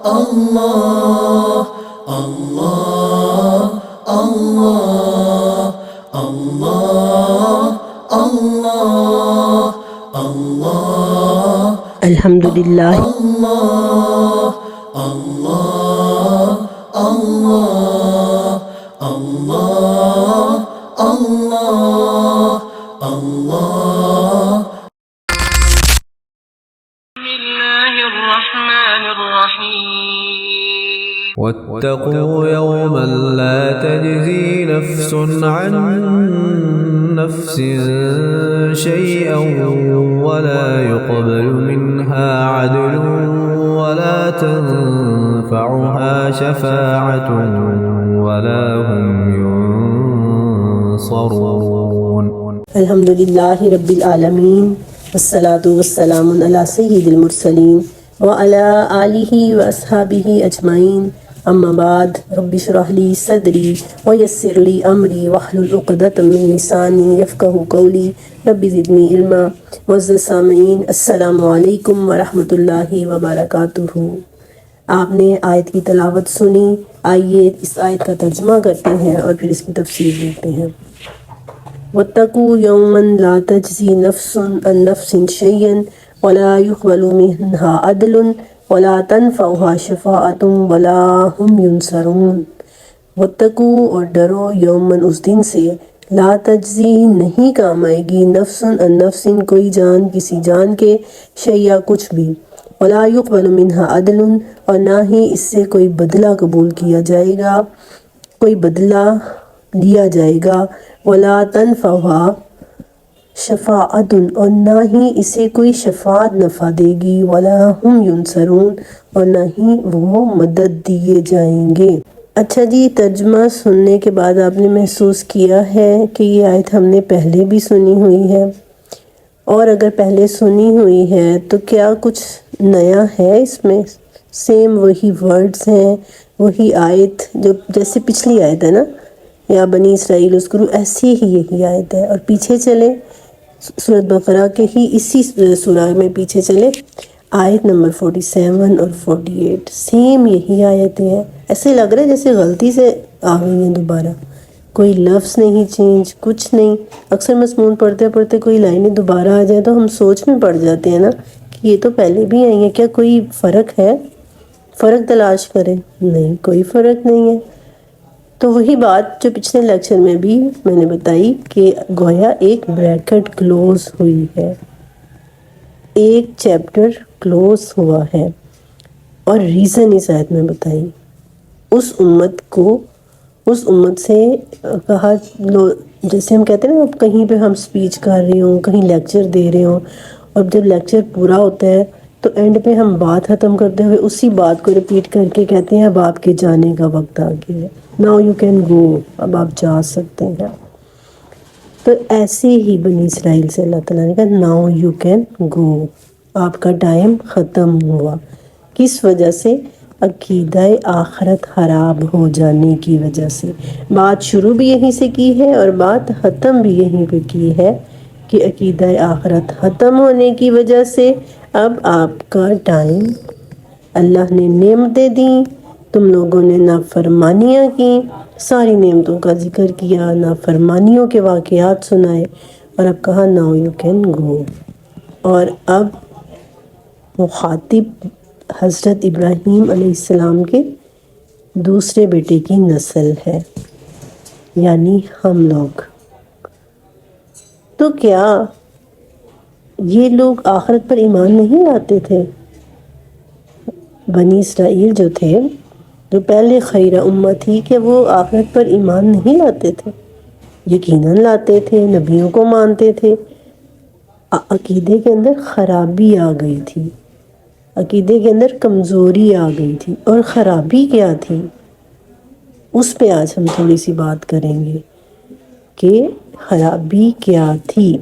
اللہ اللہ اللہ اللہ اللہ اللہ الحمدللہ اللہ اللہ اللہ اللہ اللہ اللہ بسم الله الرحمن الرحيم واتقوا يوما لا تجزي نفس عن نفس شيئا ولا يقبل منها عدل ولا تنفعها شفاعة ولا هم ينصرون. الحمدللہ رب العالمین والصلاة والسلام علی سید المرسلین وعلی آلہ واصحابہ اجمعین. اما بعد رب اشرح لی صدری ویسر لی امری واحلل عقدۃ من لسانی یفقہوا قولی رب زدنی علما. معزز سامعین، السلام علیکم ورحمۃ اللہ وبرکاتہ. آپ نے آیت کی تلاوت سنی. آئیے اس آیت کا ترجمہ کرتے ہیں اور پھر اس کی تفسیر دیکھتے ہیں. واتقوا يوما لا تجزي نفس عن نفس شيئا ولا يقبل منها عدل ولا تنفعها شفاعة ولا هم ينصرون. واتقوا اور ڈرو یومن اس دن سے لا تجزی نہیں کام آئے گی نفس عن نفس کوئی جان کسی جان کے شیئا کچھ بھی ولا يقبل منها عدل اور نہ ہی اس سے کوئی بدلہ قبول کیا جائے گا، کوئی بدلہ لیا جائے گا. ولا تنفعها شفاعت اور نہ ہی اسے کوئی شفاعت نفع دے گی. ولا هم ينصرون اور نہ ہی وہ مدد دیے جائیں گے. اچھا جی، ترجمہ سننے کے بعد آپ نے محسوس کیا ہے کہ یہ آیت ہم نے پہلے بھی سنی ہوئی ہے، اور اگر پہلے سنی ہوئی ہے تو کیا کچھ نیا ہے اس میں؟ سیم وہی ورڈز ہیں، وہی آیت جو جیسے پچھلی آیت ہے نا، یا بنی اسرائیل اذکروا، ایسی ہی یہی آیت ہے. اور پیچھے چلے سورۃ بقرہ کے ہی اسی سورہ میں پیچھے چلے، آیت نمبر 47 اور 48 سیم یہی آیتیں ہیں. ایسے لگ رہا ہے جیسے غلطی سے آ گئی ہیں دوبارہ، کوئی لفظ نہیں چینج، کچھ نہیں. اکثر مضمون پڑھتے پڑھتے کوئی لائنیں دوبارہ آ جائیں تو ہم سوچ میں پڑ جاتے ہیں نا کہ یہ تو پہلے بھی آئی ہیں، کیا کوئی فرق ہے؟ فرق تلاش کریں. نہیں، کوئی فرق نہیں ہے. تو وہی بات جو پچھلے لیکچر میں بھی میں نے بتائی کہ گویا ایک بریکٹ کلوز ہوئی ہے، ایک چیپٹر کلوز ہوا ہے. اور ریزن اس آیت میں بتائی. اس امت سے کہا، جیسے ہم کہتے ہیں نا، اب کہیں پہ ہم سپیچ کر رہے ہوں، کہیں لیکچر دے رہے ہوں، اور جب لیکچر پورا ہوتا ہے تو اینڈ پہ ہم بات ختم کرتے ہوئے اسی بات کو ریپیٹ کر کے کہتے ہیں اب آپ کے جانے کا وقت آ گیا ہے، ناؤ یو کین گو، اب آپ جا سکتے ہیں. تو ایسے ہی بنی اسرائیل سے اللہ تعالیٰ نے کہا ناؤ یو کین گو، آپ کا ٹائم ختم ہوا. کس وجہ سے؟ عقیدہ آخرت خراب ہو جانے کی وجہ سے. بات شروع بھی یہیں سے کی ہے اور بات ختم بھی یہیں پہ کی ہے کہ عقیدہ آخرت ختم ہونے کی وجہ سے اب آپ کا ٹائم، اللہ نے نعمتیں دیں، تم لوگوں نے نافرمانیاں کی، ساری نعمتوں کا ذکر کیا، نافرمانیوں کے واقعات سنائے، اور اب کہا ناؤ یو کین گو. اور اب مخاطب حضرت ابراہیم علیہ السلام کے دوسرے بیٹے کی نسل ہے، یعنی ہم لوگ. تو کیا یہ لوگ آخرت پر ایمان نہیں لاتے تھے؟ بنی اسرائیل جو تھے، جو پہلے خیر امت تھی، کہ وہ آخرت پر ایمان نہیں لاتے تھے؟ یقیناً لاتے تھے، نبیوں کو مانتے تھے. عقیدے کے اندر خرابی آ گئی تھی، عقیدے کے اندر کمزوری آ گئی تھی. اور خرابی کیا تھی اس پہ آج ہم تھوڑی سی بات کریں گے کہ خرابی کیا تھی.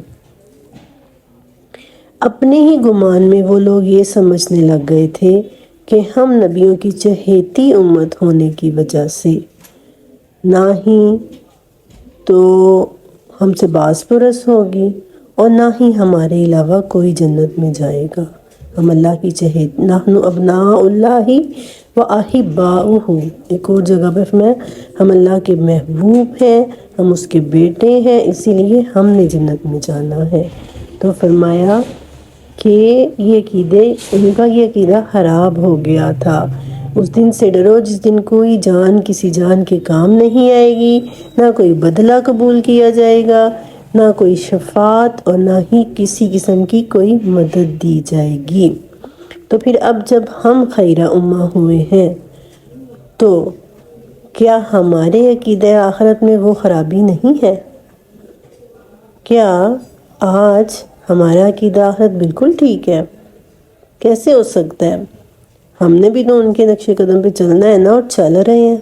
اپنے ہی گمان میں وہ لوگ یہ سمجھنے لگ گئے تھے کہ ہم نبیوں کی چہیتی امت ہونے کی وجہ سے نہ ہی تو ہم سے باز پرس ہوگی اور نہ ہی ہمارے علاوہ کوئی جنت میں جائے گا. ہم اللہ کی نحن ابناء اللہ وَأَحِبَّاؤُهُ، ایک اور جگہ پہ فرمایا ہم اللہ کے محبوب ہیں، ہم اس کے بیٹے ہیں، اسی لیے ہم نے جنت میں جانا ہے۔ تو فرمایا کہ یہ عقیدے ان کا یہ عقیدہ خراب ہو گیا تھا۔ اس دن سے ڈرو جس دن کوئی جان کسی جان کے کام نہیں آئے گی، نہ کوئی بدلہ قبول کیا جائے گا، نہ کوئی شفاعت اور نہ ہی کسی قسم کی کوئی مدد دی جائے گی۔ تو پھر اب جب ہم خیرہ امہ ہوئے ہیں تو کیا ہمارے عقیدہ آخرت میں وہ خرابی نہیں ہے؟ کیا آج ہمارا عقیدہ آخرت بالکل ٹھیک ہے؟ کیسے ہو سکتا ہے؟ ہم نے بھی تو ان کے نقش قدم پہ چلنا ہے نا، اور چل رہے ہیں،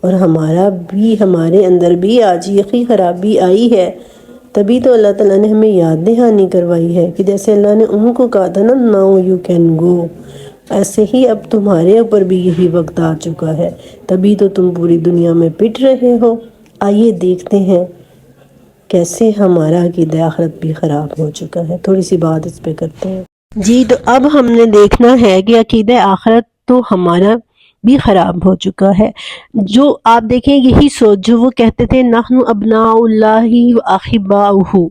اور ہمارے اندر بھی آج یہی خرابی آئی ہے۔ تبھی تو اللہ تعالیٰ نے ہمیں یاد دہانی کروائی ہے کہ جیسے اللہ نے ان کو کہا تھا نا ناؤ یو کین گو، ایسے ہی اب تمہارے اوپر بھی یہی وقت آ چکا ہے، تبھی تو تم پوری دنیا میں پٹ رہے ہو۔ آئیے دیکھتے ہیں کیسے ہمارا عقیدہ آخرت بھی خراب ہو چکا ہے، تھوڑی سی بات اس پہ کرتے ہیں۔ جی تو اب ہم نے دیکھنا ہے کہ عقیدہ آخرت تو ہمارا بھی خراب ہو چکا ہے۔ جو آپ دیکھیں یہی سوچ جو وہ کہتے تھے نحن ابناء اللہ واحباؤہ،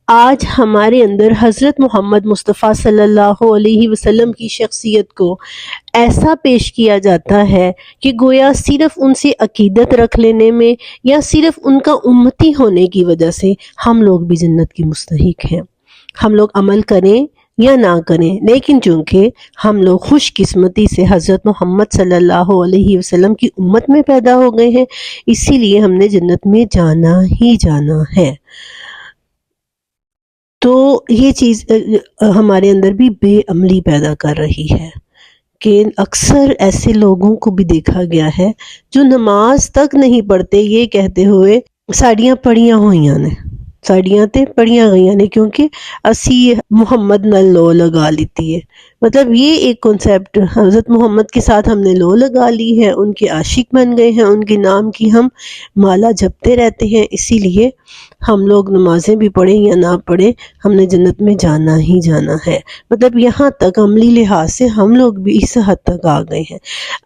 آج ہمارے اندر حضرت محمد مصطفیٰ صلی اللہ علیہ وسلم کی شخصیت کو ایسا پیش کیا جاتا ہے کہ گویا صرف ان سے عقیدت رکھ لینے میں یا صرف ان کا امتی ہونے کی وجہ سے ہم لوگ بھی جنت کی مستحق ہیں۔ ہم لوگ عمل کریں یا نہ کریں، لیکن چونکہ ہم لوگ خوش قسمتی سے حضرت محمد صلی اللہ علیہ وسلم کی امت میں پیدا ہو گئے ہیں، اسی لیے ہم نے جنت میں جانا ہی جانا ہے۔ تو یہ چیز ہمارے اندر بھی بے عملی پیدا کر رہی ہے کہ اکثر ایسے لوگوں کو بھی دیکھا گیا ہے جو نماز تک نہیں پڑھتے، یہ کہتے ہوئے ساڑیاں پڑھیاں ہوئیاں نے، ساڑیاں تے پڑھیاں گئیاں نے کیونکہ اسی محمد نہ لو لگا لیتی ہے۔ مطلب یہ ایک کنسیپٹ، حضرت محمد کے ساتھ ہم نے لو لگا لی ہے، ان کے عاشق بن گئے ہیں، ان کے نام کی ہم مالا جپتے رہتے ہیں، اسی لیے ہم لوگ نمازیں بھی پڑھیں یا نہ پڑھیں ہم نے جنت میں جانا ہی جانا ہے۔ مطلب یہاں تک عملی لحاظ سے ہم لوگ بھی اس حد تک آ گئے ہیں۔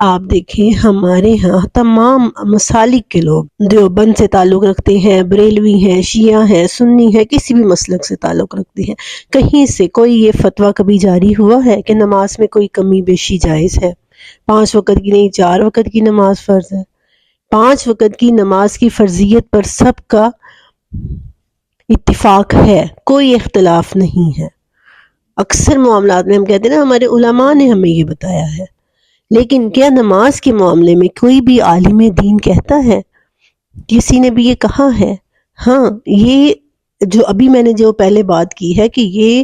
آپ دیکھیں ہمارے ہاں تمام مسالک کے لوگ، دیوبند سے تعلق رکھتے ہیں، بریلوی ہیں، شیعہ ہیں، سنی ہے، کسی بھی مسلک سے تعلق رکھتے ہیں، کہیں سے کوئی یہ فتویٰ کبھی جاری ہوا ہے کہ نماز میں کوئی کمی بیشی جائز ہے؟ 5 وقت کی نہیں 4 وقت کی نماز فرض ہے۔ 5 وقت کی نماز کی فرضیت پر سب کا اتفاق ہے، کوئی اختلاف نہیں ہے۔ اکثر معاملات میں ہم کہتے ہیں نا ہمارے علماء نے ہمیں یہ بتایا ہے، لیکن کیا نماز کے معاملے میں کوئی بھی عالم دین کہتا ہے؟ کسی نے بھی یہ کہا ہے؟ ہاں، یہ جو ابھی میں نے جو پہلے بات کی ہے کہ یہ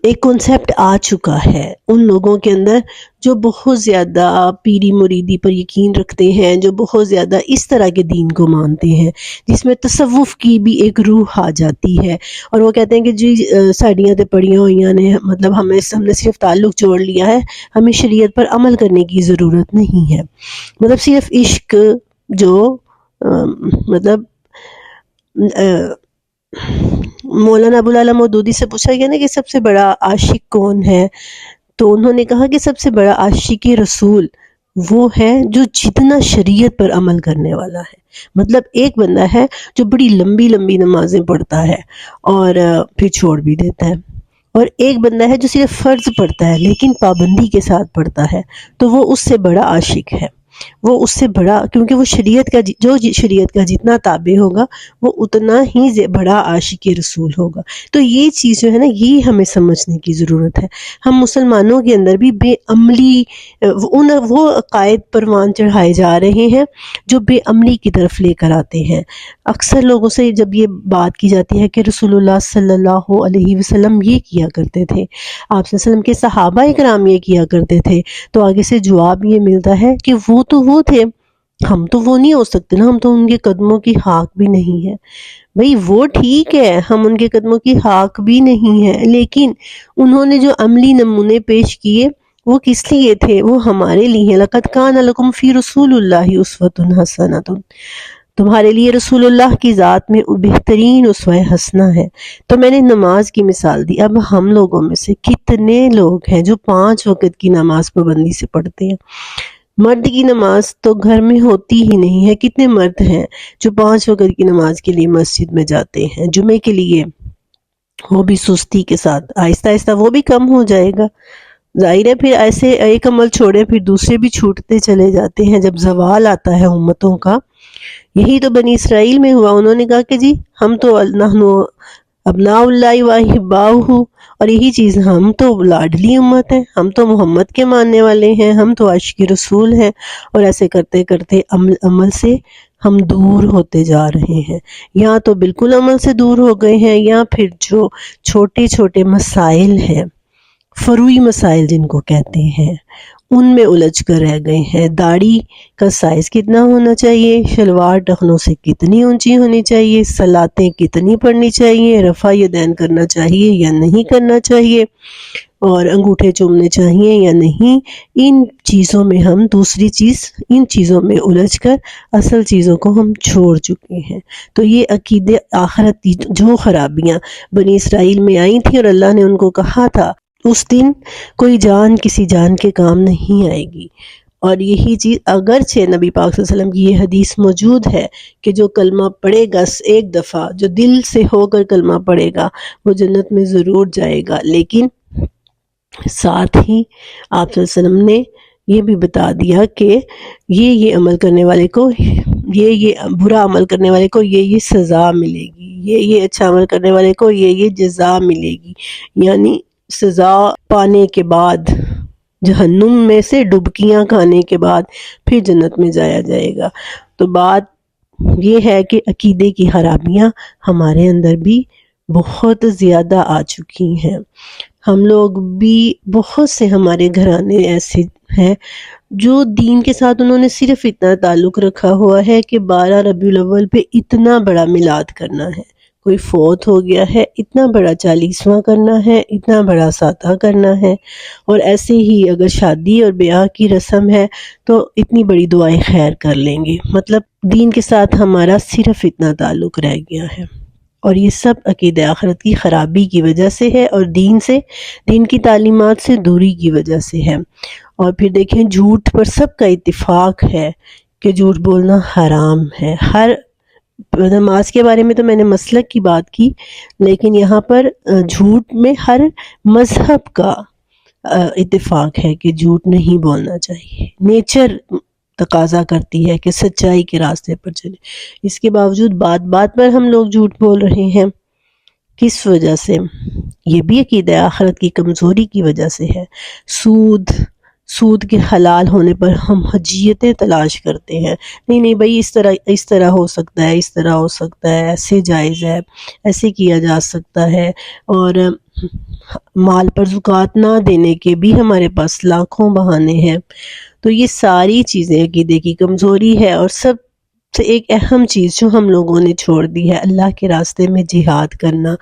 ایک کنسیپٹ آ چکا ہے ان لوگوں کے اندر جو بہت زیادہ پیری مریدی پر یقین رکھتے ہیں، جو بہت زیادہ اس طرح کے دین کو مانتے ہیں جس میں تصوف کی بھی ایک روح آ جاتی ہے، اور وہ کہتے ہیں کہ جی ساڑیاں تے پڑیاں ہوئیاں نے، مطلب ہم نے صرف تعلق جوڑ لیا ہے، ہمیں شریعت پر عمل کرنے کی ضرورت نہیں ہے۔ مطلب صرف عشق جو مطلب مولانا ابوالعلا مودودی سے پوچھا گیا نا کہ سب سے بڑا عاشق کون ہے، تو انہوں نے کہا کہ سب سے بڑا عاشق رسول وہ ہے جو جتنا شریعت پر عمل کرنے والا ہے۔ مطلب ایک بندہ ہے جو بڑی لمبی لمبی نمازیں پڑھتا ہے اور پھر چھوڑ بھی دیتا ہے، اور ایک بندہ ہے جو صرف فرض پڑھتا ہے لیکن پابندی کے ساتھ پڑھتا ہے، تو وہ اس سے بڑا عاشق ہے، وہ اس سے بڑا، کیونکہ وہ شریعت کا جو شریعت کا جتنا تابع ہوگا وہ اتنا ہی بڑا عاشق رسول ہوگا۔ تو یہ چیز جو ہے نا یہ ہمیں سمجھنے کی ضرورت ہے۔ ہم مسلمانوں کے اندر بھی بے عملی وہ عقائد پروان چڑھائے جا رہے ہیں جو بے عملی کی طرف لے کر آتے ہیں۔ اکثر لوگوں سے جب یہ بات کی جاتی ہے کہ رسول اللہ صلی اللہ علیہ وسلم یہ کیا کرتے تھے، آپ صلی اللہ علیہ وسلم کے صحابہ اکرام یہ کیا کرتے تھے، تو آگے سے جواب یہ ملتا ہے کہ وہ تو وہ تھے، ہم تو وہ نہیں ہو سکتے نا، ہم تو ان کے قدموں کی حاک بھی نہیں ہے۔ بھئی وہ ٹھیک ہے، ہم ان کے قدموں کی حاک بھی نہیں ہے، لیکن انہوں نے جو عملی نمونے پیش کیے وہ کس لیے تھے؟ وہ ہمارے لیے لقد کان لکم فی رسول اللہ اسوۃ حسنۃ۔ تمہارے لیے رسول اللہ کی ذات میں بہترین اسوہ حسنہ ہے۔ تو میں نے نماز کی مثال دی۔ اب ہم لوگوں میں سے کتنے لوگ ہیں جو 5 وقت کی نماز پابندی سے پڑھتے ہیں؟ مرد کی نماز تو گھر میں ہوتی ہی نہیں ہے۔ کتنے مرد ہیں جو 5 وقت کی نماز کے لیے مسجد میں جاتے ہیں جمعے کے لیے، وہ بھی سستی کے ساتھ؟ آہستہ آہستہ وہ بھی کم ہو جائے گا۔ ظاہر ہے پھر ایسے ایک عمل چھوڑے پھر دوسرے بھی چھوٹتے چلے جاتے ہیں جب زوال آتا ہے امتوں کا۔ یہی تو بنی اسرائیل میں ہوا۔ انہوں نے کہا کہ جی ہم تو ابناء اللہ و احباؤہ، اور یہی چیز ہم تو لاڈلی امت ہیں، ہم تو محمد کے ماننے والے ہیں، ہم تو عاشق رسول ہیں، اور ایسے کرتے کرتے عمل سے ہم دور ہوتے جا رہے ہیں۔ یا تو بالکل عمل سے دور ہو گئے ہیں، یا پھر جو چھوٹے چھوٹے مسائل ہیں، فروعی مسائل جن کو کہتے ہیں، ان میں الجھ کر رہ گئے ہیں۔ داڑھی کا سائز کتنا ہونا چاہیے، شلوار ٹخنوں سے کتنی اونچی ہونی چاہیے، صلاتیں کتنی پڑھنی چاہیے، رفع یدین کرنا چاہیے یا نہیں کرنا چاہیے، اور انگوٹھے چومنے چاہیے یا نہیں، ان چیزوں میں ہم ان چیزوں میں الجھ کر اصل چیزوں کو ہم چھوڑ چکے ہیں۔ تو یہ عقیدے آخرت کی جو خرابیاں بنی اسرائیل میں آئی تھیں، اور اللہ نے ان کو کہا تھا اس دن کوئی جان کسی جان کے کام نہیں آئے گی، اور یہی چیز اگرچہ نبی پاک صلی اللہ علیہ وسلم کی یہ حدیث موجود ہے کہ جو کلمہ پڑھے گا ایک دفعہ، جو دل سے ہو کر کلمہ پڑھے گا وہ جنت میں ضرور جائے گا، لیکن ساتھ ہی آپ صلی اللہ علیہ وسلم نے یہ بھی بتا دیا کہ یہ عمل کرنے والے کو، یہ برا عمل کرنے والے کو یہ سزا ملے گی، یہ اچھا عمل کرنے والے کو یہ جزا ملے گی، یعنی سزا پانے کے بعد، جہنم میں سے ڈبکیاں کھانے کے بعد پھر جنت میں جایا جائے گا۔ تو بات یہ ہے کہ عقیدے کی خرابیاں ہمارے اندر بھی بہت زیادہ آ چکی ہیں۔ ہم لوگ بھی، بہت سے ہمارے گھرانے ایسے ہیں جو دین کے ساتھ انہوں نے صرف اتنا تعلق رکھا ہوا ہے کہ 12 ربیع الاول پہ اتنا بڑا میلاد کرنا ہے، کوئی فوت ہو گیا ہے اتنا بڑا 40واں کرنا ہے، اتنا بڑا ساتھا کرنا ہے، اور ایسے ہی اگر شادی اور بیاہ کی رسم ہے تو اتنی بڑی دعائیں خیر کر لیں گے۔ مطلب دین کے ساتھ ہمارا صرف اتنا تعلق رہ گیا ہے، اور یہ سب عقیدہ آخرت کی خرابی کی وجہ سے ہے، اور دین کی تعلیمات سے دوری کی وجہ سے ہے۔ اور پھر دیکھیں جھوٹ پر سب کا اتفاق ہے کہ جھوٹ بولنا حرام ہے۔ ہر نماز کے بارے میں تو میں نے مسلک کی بات کی، لیکن یہاں پر جھوٹ میں ہر مذہب کا اتفاق ہے کہ جھوٹ نہیں بولنا چاہیے۔ نیچر تقاضا کرتی ہے کہ سچائی کے راستے پر چلے، اس کے باوجود بات بات پر ہم لوگ جھوٹ بول رہے ہیں۔ کس وجہ سے؟ یہ بھی عقیدہ آخرت کی کمزوری کی وجہ سے ہے۔ سود کے حلال ہونے پر ہم حجیتیں تلاش کرتے ہیں، نہیں بھائی اس طرح ہو سکتا ہے، اس طرح ہو سکتا ہے، ایسے جائز ہے، ایسے کیا جا سکتا ہے، اور مال پر زکوٰۃ نہ دینے کے بھی ہمارے پاس لاکھوں بہانے ہیں۔ تو یہ ساری چیزیں عقیدے کی کمزوری ہے، اور سب سے ایک اہم چیز جو ہم لوگوں نے چھوڑ دی ہے، اللہ کے راستے میں جہاد کرنا۔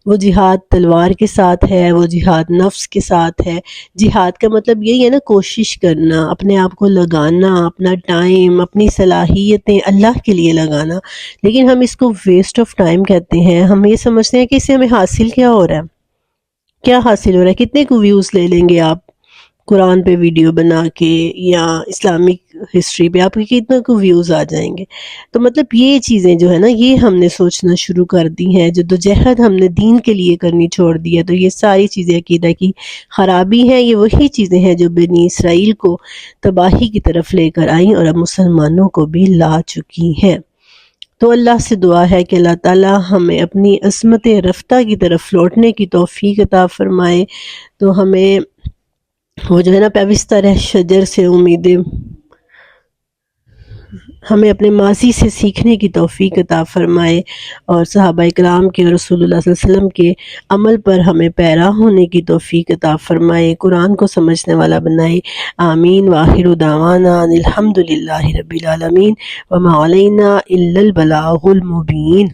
وہ جہاد تلوار کے ساتھ ہے، وہ جہاد نفس کے ساتھ ہے۔ جہاد کا مطلب یہی ہے نا، کوشش کرنا، اپنے آپ کو لگانا، اپنا ٹائم، اپنی صلاحیتیں اللہ کے لیے لگانا۔ لیکن ہم اس کو ویسٹ آف ٹائم کہتے ہیں۔ ہم یہ سمجھتے ہیں کہ اس سے ہمیں حاصل کیا ہو رہا ہے، کیا حاصل ہو رہا ہے، کتنے کو ویوز لے لیں گے آپ قرآن پہ ویڈیو بنا کے، یا اسلامک ہسٹری پہ آپ کے کتنے کو ویوز آ جائیں گے۔ تو مطلب یہ چیزیں جو ہے نا، یہ ہم نے سوچنا شروع کر دی ہیں، جدوجہد ہم نے دین کے لیے کرنی چھوڑ دی ہے۔ تو یہ ساری چیزیں عقیدہ کی خرابی ہیں، یہ وہی چیزیں ہیں جو بنی اسرائیل کو تباہی کی طرف لے کر آئیں، اور اب مسلمانوں کو بھی لا چکی ہیں۔ تو اللہ سے دعا ہے کہ اللہ تعالی ہمیں اپنی عظمت رفتہ کی طرف لوٹنے کی توفیق عطا فرمائے۔ تو ہمیں وہ جو ہے نا پیوستہ رہ شجر سے امیدیں، ہمیں اپنے ماضی سے سیکھنے کی توفیق عطا فرمائے، اور صحابہ کرام کے اور رسول اللہ صلی اللہ علیہ وسلم کے عمل پر ہمیں پیرا ہونے کی توفیق عطا فرمائے، قرآن کو سمجھنے والا بنائے۔ آمین۔ وآخر دعوانا ان الحمد للہ رب العالمین، وما علینا الا البلاغ المبین۔